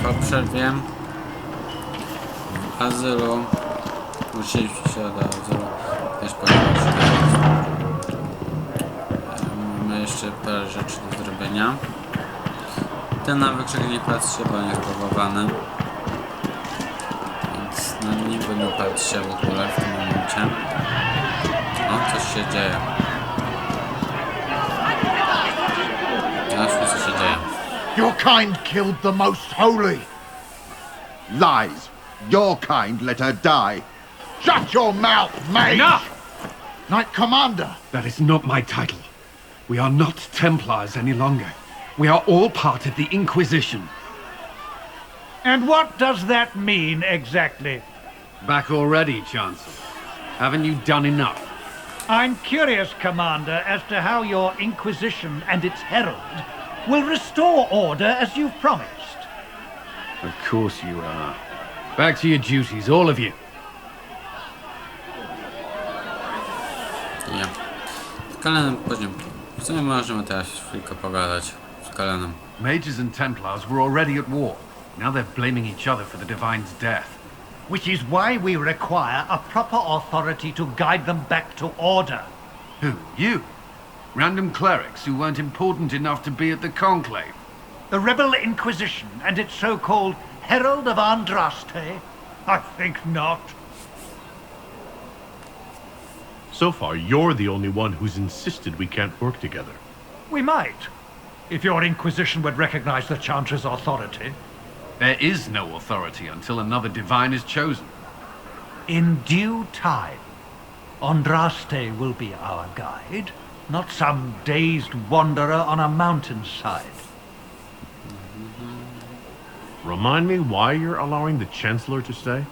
po przerwie w azylu musieliśmy się do azylu też ponieważ mamy jeszcze parę rzeczy do zrobienia. Ten nawyk, że nie patrzy, bo nie jest próbowany, więc na niego nie patrzę w ogóle w tym momencie. O, coś się dzieje. Zobaczmy, co się dzieje. Your kind killed the most holy. Lies. Your kind let her die. Shut your mouth, mage! Enough! Knight Commander! That is not my title. We are not Templars any longer. We are all part of the Inquisition. And what does that mean exactly? Back already, Chancellor. Haven't you done enough? I'm curious, Commander, as to how your Inquisition and its Herald will restore order as you've promised. Of course you are. Back to your duties, all of you. Ja. Z Kalenem poziom. W sumie możemy teraz chwilkę pogadać z Kalenem. Mages and Templars were already at war. Now they're blaming each other for the Divine's death. Which is why we require a proper authority to guide them back to order. Who? You? Random clerics who weren't important enough to be at the Conclave? The Rebel Inquisition and its so-called Herald of Andraste? I think not. So far, you're the only one who's insisted we can't work together. We might, if your Inquisition would recognize the Chancellor's authority. There is no authority until another Divine is chosen. In due time, Andraste will be our guide, not some dazed wanderer on a mountainside. Remind me why you're allowing the Chancellor to stay?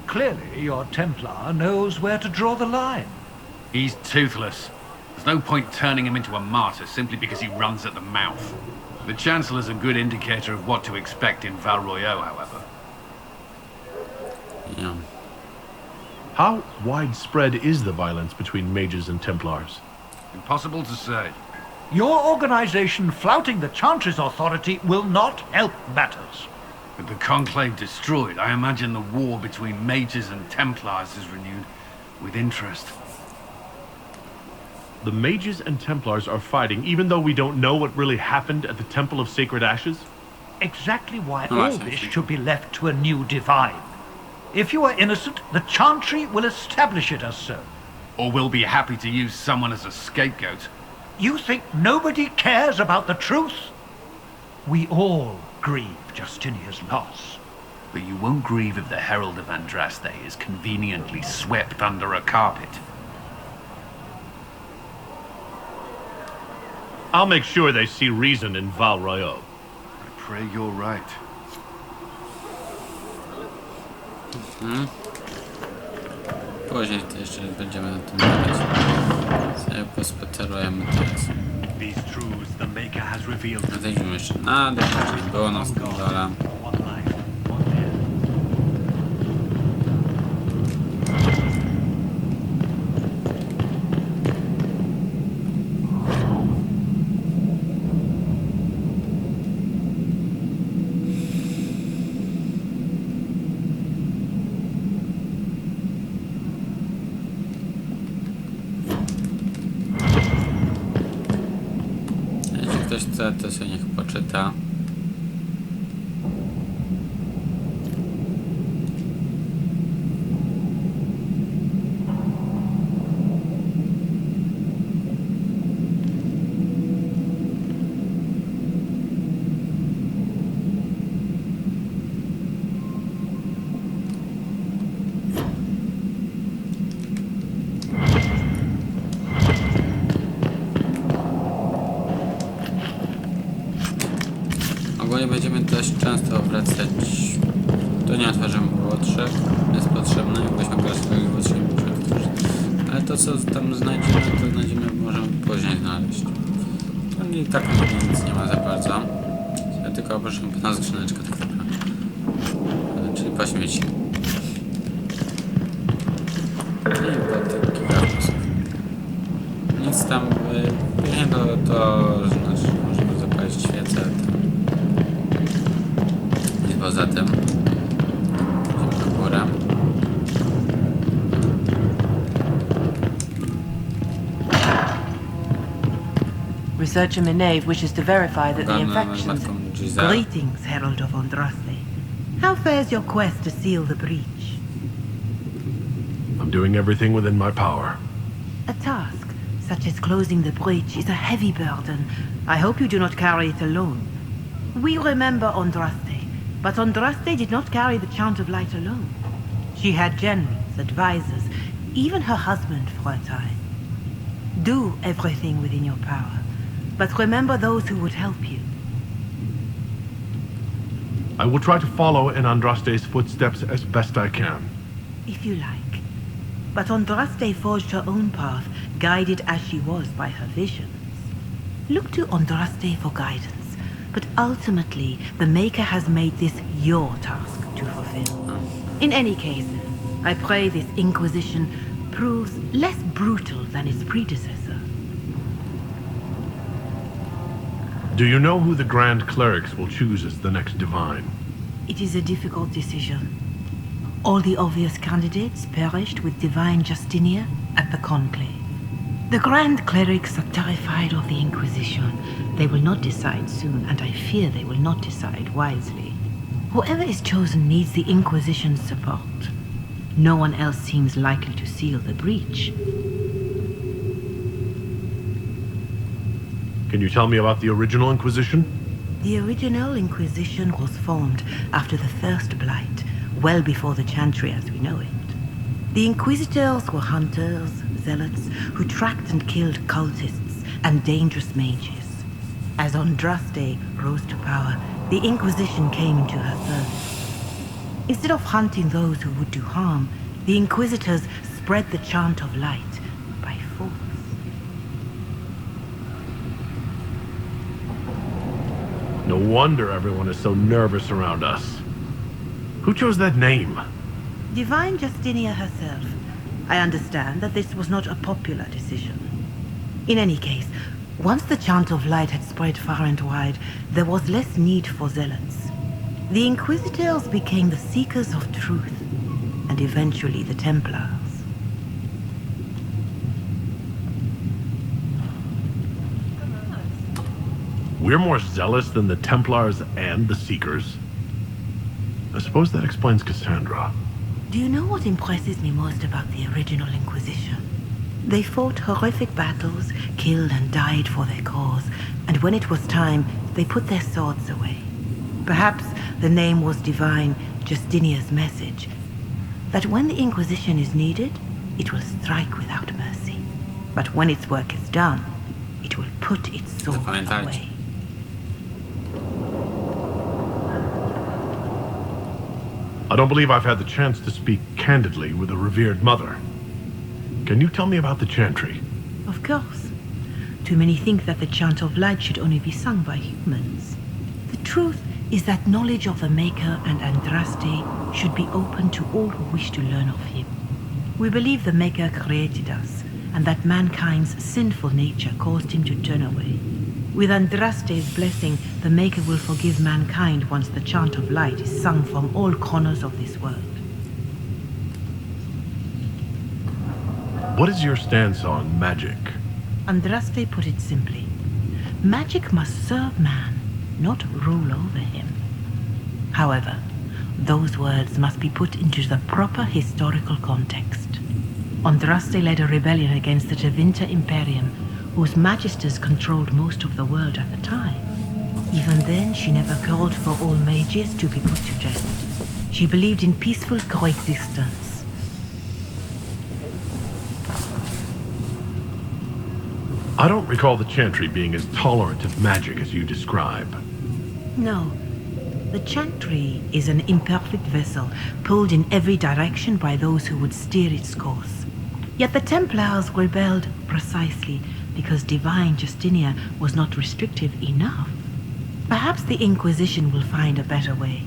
Clearly, your Templar knows where to draw the line. He's toothless. There's no point turning him into a martyr simply because he runs at the mouth. The Chancellor's a good indicator of what to expect in Val Royeaux, however. Ja. How widespread is the violence between mages and Templars? Impossible to say. Your organization flouting the Chancellor's authority will not help matters. With the Conclave destroyed, I imagine the war between mages and Templars is renewed with interest. The mages and Templars are fighting even though we don't know what really happened at the Temple of Sacred Ashes? Exactly why Oh, I all see. this should be left to a new divine. If you are innocent, the Chantry will establish it as so. Or we'll be happy to use someone as a scapegoat. You think nobody cares about the truth? We all grieve Justinia's loss. But you won't grieve if the Herald of Andraste is conveniently swept under a carpet. I'll make sure they see reason in Val Royeaux. I pray you're right. Później to jeszcze będziemy na tym mówić. Sobie pospacerujemy teraz. These truths the Maker has revealed. Odejdźmy jeszcze na dół, czyli było nas dole. One life, one death. Jeśli ktoś chce, to sobie niech poczyta. Ogólnie będziemy dość często wracać. Tu nie otworzymy łotrzek, jest potrzebne, jakbyśmy grać tego łotrzek, ale to co tam znajdziemy, to znajdziemy, możemy później znaleźć. Tu i tak nic nie ma za bardzo. Ja tylko oprócz pana skrzyneczkę tak naprawdę. Czyli po śmieci. I do takich grafusów. Nic tam, później to znaczy możemy zapalić świecę. Poza tym idziemy do góry. Researcher Minave wishes to verify that the Pogadamy z infections... matką Giselle. Greetings, Herald of Andraste. How fares your quest to seal the breach? I'm doing everything within my power. A task, such as closing the breach, is a heavy burden. I hope you do not carry it alone. We remember Andraste, but Andraste did not carry the Chant of Light alone. She had generals, advisors, even her husband for a time. Do everything within your power, but remember those who would help you. I will try to follow in Andraste's footsteps as best I can. If you like. But Andraste forged her own path, guided as she was by her visions. Look to Andraste for guidance, but ultimately, the Maker has made this your task to fulfill. In any case, I pray this Inquisition proves less brutal than its predecessor. Do you know who the Grand Clerics will choose as the next Divine? It is a difficult decision. All the obvious candidates perished with Divine Justinia at the Conclave. The Grand Clerics are terrified of the Inquisition. They will not decide soon, and I fear they will not decide wisely. Whoever is chosen needs the Inquisition's support. No one else seems likely to seal the breach. Can you tell me about the original Inquisition? The original Inquisition was formed after the First Blight, well before the Chantry as we know it. The Inquisitors were hunters, zealots, who tracked and killed cultists and dangerous mages. As Andraste rose to power, the Inquisition came into her service. Instead of hunting those who would do harm, the Inquisitors spread the Chant of Light by force. No wonder everyone is so nervous around us. Who chose that name? Divine Justinia herself. I understand that this was not a popular decision. In any case, once the Chant of Light had spread far and wide, there was less need for zealots. The Inquisitors became the seekers of truth, and eventually the Templars. We're more zealous than the Templars and the Seekers. I suppose that explains Cassandra. Do you know what impresses me most about the original Inquisition? They fought horrific battles, killed and died for their cause, and when it was time, they put their swords away. Perhaps the name was Divine Justinia's message, that when the Inquisition is needed, it will strike without mercy. But when its work is done, it will put its sword away. I don't believe I've had the chance to speak candidly with a revered mother. Can you tell me about the Chantry? Of course. Too many think that the Chant of Light should only be sung by humans. The truth is that knowledge of the Maker and Andraste should be open to all who wish to learn of him. We believe the Maker created us, and that mankind's sinful nature caused him to turn away. With Andraste's blessing, the Maker will forgive mankind once the Chant of Light is sung from all corners of this world. What is your stance on magic? Andraste put it simply. Magic must serve man, not rule over him. However, those words must be put into the proper historical context. Andraste led a rebellion against the Tevinter Imperium, whose magisters controlled most of the world at the time. Even then, she never called for all mages to be put to death. She believed in peaceful coexistence. I don't recall the Chantry being as tolerant of magic as you describe. No. The Chantry is an imperfect vessel, pulled in every direction by those who would steer its course. Yet the Templars rebelled precisely because Divine Justinia was not restrictive enough. Perhaps the Inquisition will find a better way.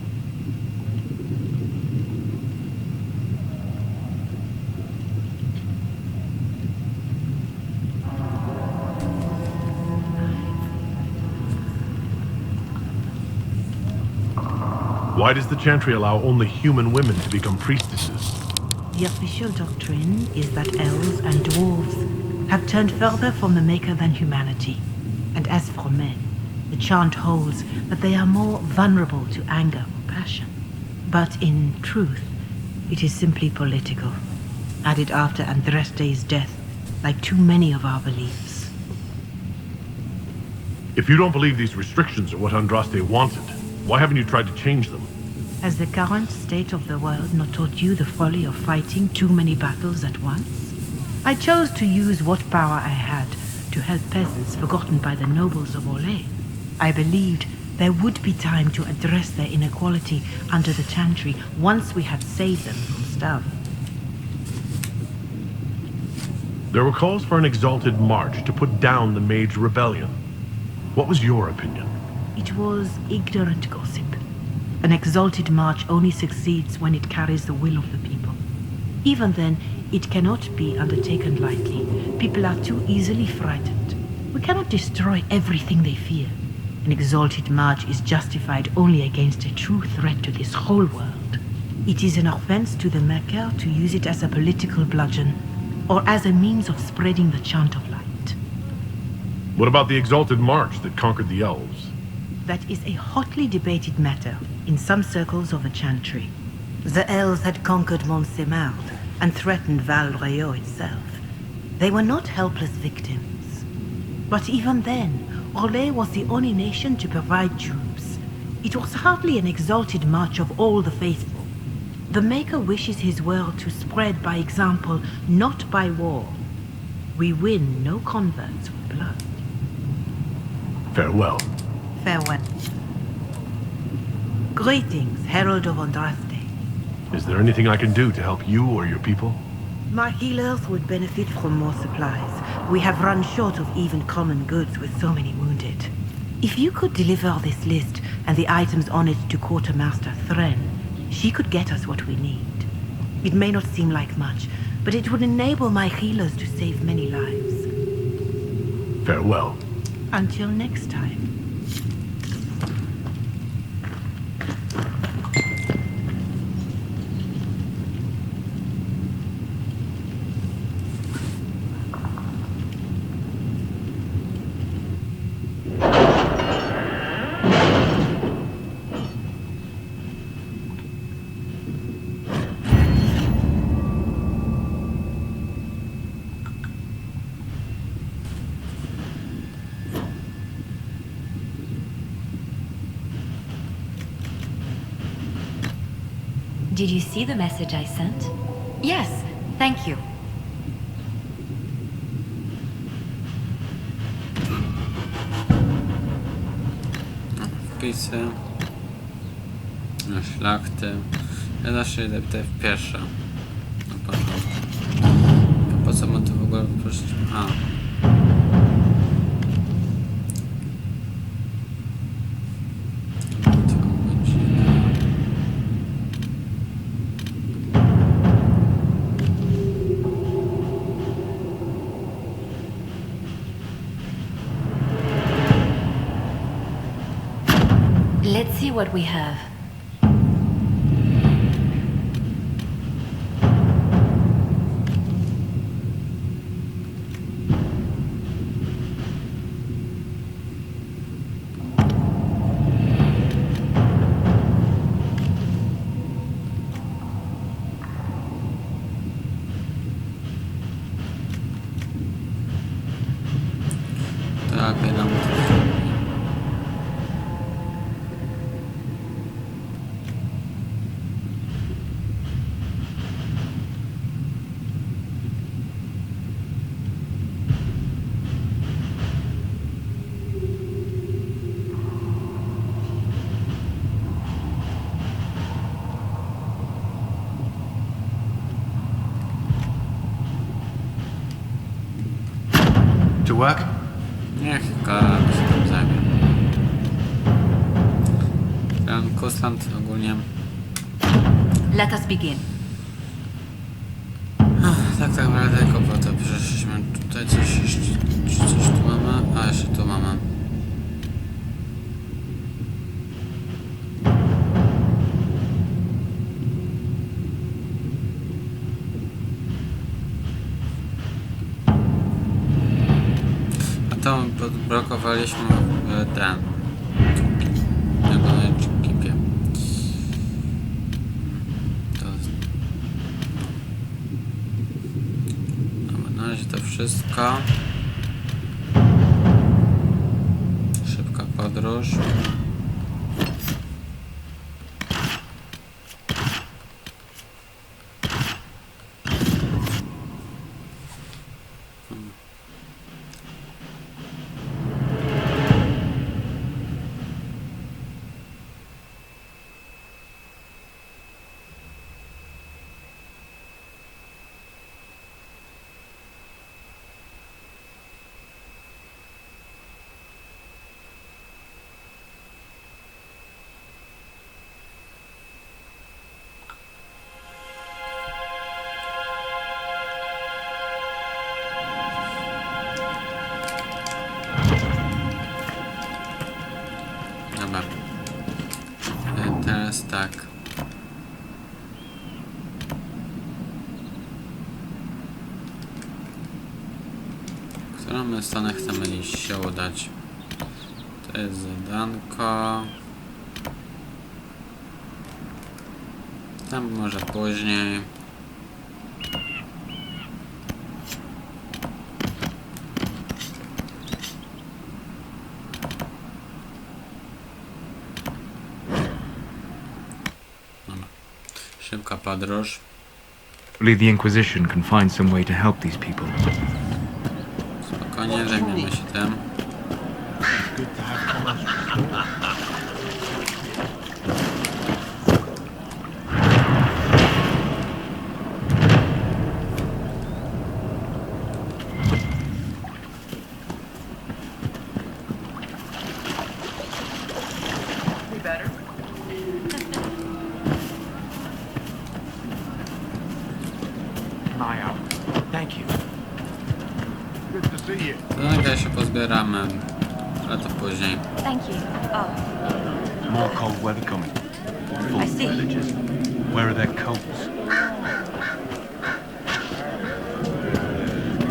Why does the Chantry allow only human women to become priestesses? The official doctrine is that elves and dwarves have turned further from the Maker than humanity. And as for men, the chant holds that they are more vulnerable to anger or passion. But in truth, it is simply political, added after Andraste's death, like too many of our beliefs. If you don't believe these restrictions are what Andraste wanted, why haven't you tried to change them? Has the current state of the world not taught you the folly of fighting too many battles at once? I chose to use what power I had to help peasants forgotten by the nobles of Orlais. I believed there would be time to address their inequality under the Chantry once we had saved them from starving. There were calls for an exalted march to put down the Mage Rebellion. What was your opinion? It was ignorant gossip. An exalted march only succeeds when it carries the will of the people. Even then, it cannot be undertaken lightly. People are too easily frightened. We cannot destroy everything they fear. An exalted march is justified only against a true threat to this whole world. It is an offense to the Maker to use it as a political bludgeon, or as a means of spreading the chant of light. What about the exalted march that conquered the elves? That is a hotly debated matter in some circles of the Chantry. The elves had conquered Montsemard and threatened Val Royeaux itself. They were not helpless victims. But even then, Orlais was the only nation to provide troops. It was hardly an exalted march of all the faithful. The Maker wishes his world to spread by example, not by war. We win no converts with blood. Farewell. Farewell. Greetings, Herald of Andraste. Is there anything I can do to help you or your people? My healers would benefit from more supplies. We have run short of even common goods with so many wounded. If you could deliver this list and the items on it to Quartermaster Thren, she could get us what we need. It may not seem like much, but it would enable my healers to save many lives. Farewell. Until next time. Did you see the message I sent? Yes, thank you. Wpisy. Na szlachty. Ja zawsze idę tutaj w pieszo. Na początku. Po co mam to w ogóle prosić? A. Let's see what we have. Tak, nam To work? niech Kara się tam zajmie. Ten Kostland ogólnie. Let us begin. Tak naprawdę po to przeszliśmy tutaj coś tu mamy, a jeszcze tu mamy. podblokowaliśmy ten. Tego na ekipie. To... Na razie to wszystko. Szybka podróż. Dobra. Teraz tak. W którą my stronę chcemy iść się udać? To jest zadanko. Tam może później. Szybka podróż. Only the Inquisition can find some way to help these people. Spokojnie, zajmiemy się tym. Thank you. Good to see you. Zalega się pozbieramy, ale to później. Thank you. Oh, More cold weather coming. I see. Where are their coats?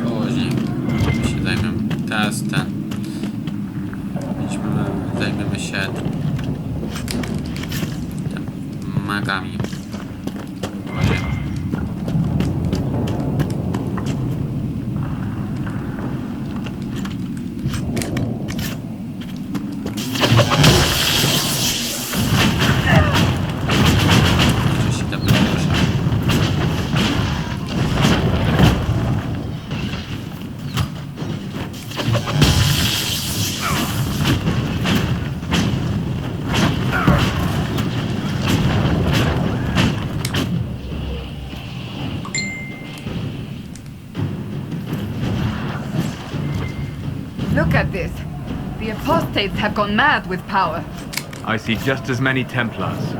Później się zajmiemy. Teraz ten. Zajmiemy się tym magami. Później. Look at this. The apostates have gone mad with power. I see just as many Templars.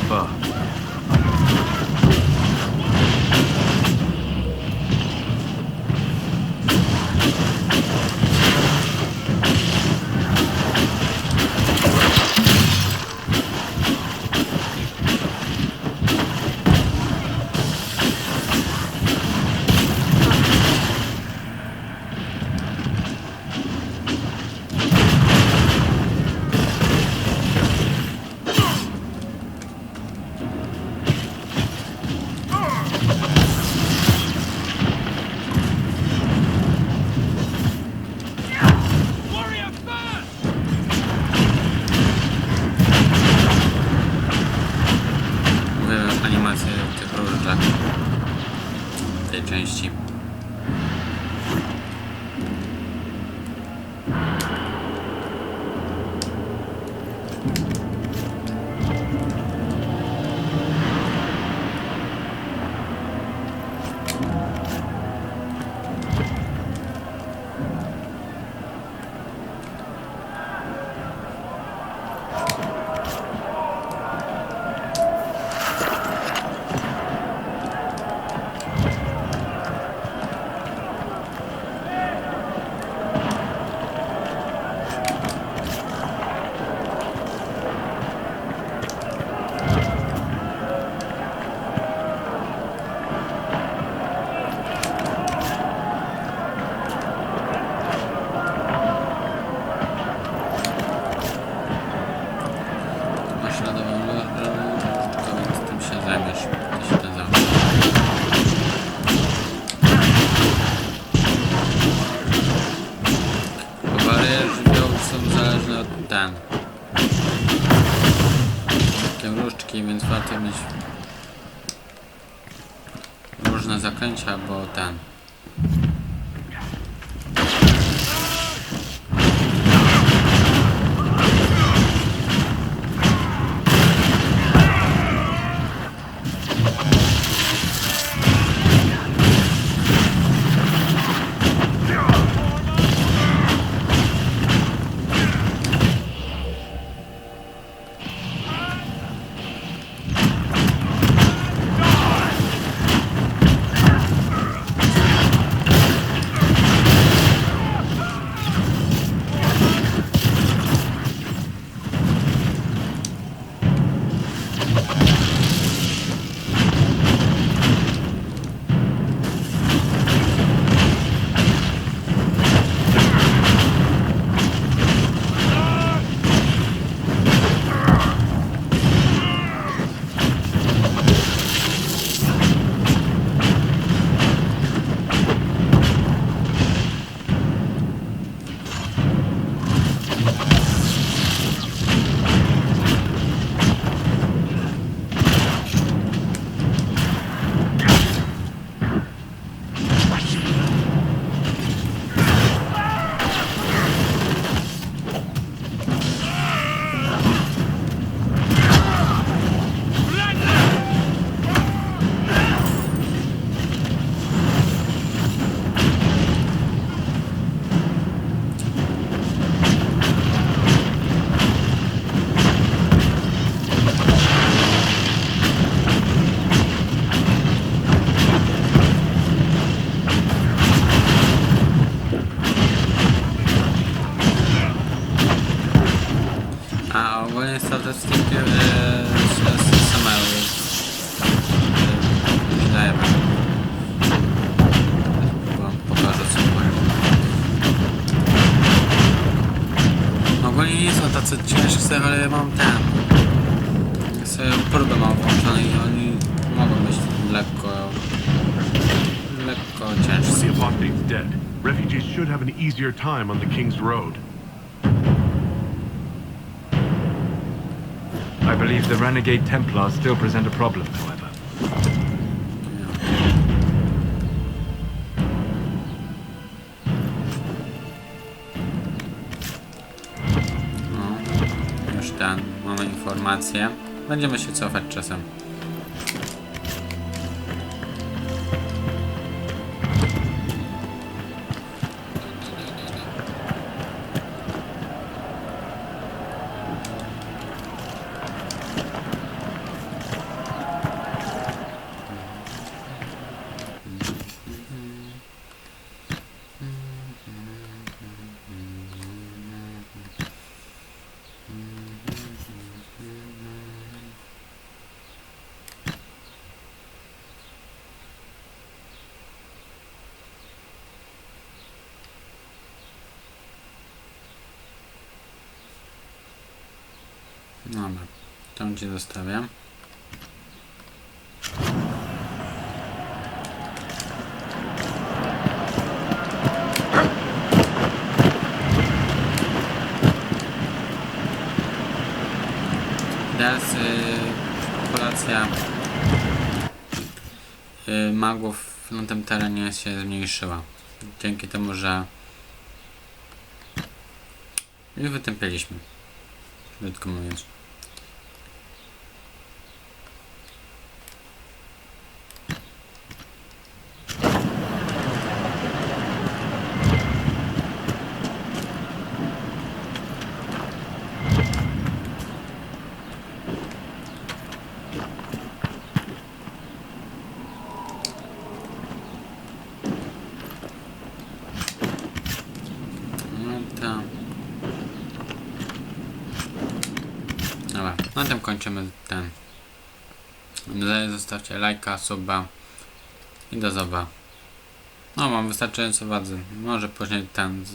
far. Animacje tych różdżek w tej części. Więc warto mieć różne zaklęcia, bo ogólnie statystyki samego nie daję wam pokażę co powiem. Ogólnie nie są tacy ciężcy, ale ja mam sobie próbę mam włączone i oni mogą być lekko ciężcy. The apostate's dead. Refugees should have an easier time on the King's Road. I believe the renegade Templars still present a problem, however. No, już mamy informację. Będziemy się cofać czasem. Dobra, tam cię zostawiam. Teraz populacja magów na tym terenie się zmniejszyła. Dzięki temu, że już wytępiliśmy, krótko mówiąc. Dobra, na tym kończymy ten. Zostawcie lajka, suba i do zoba. No, mam wystarczająco wadzy. Może później ten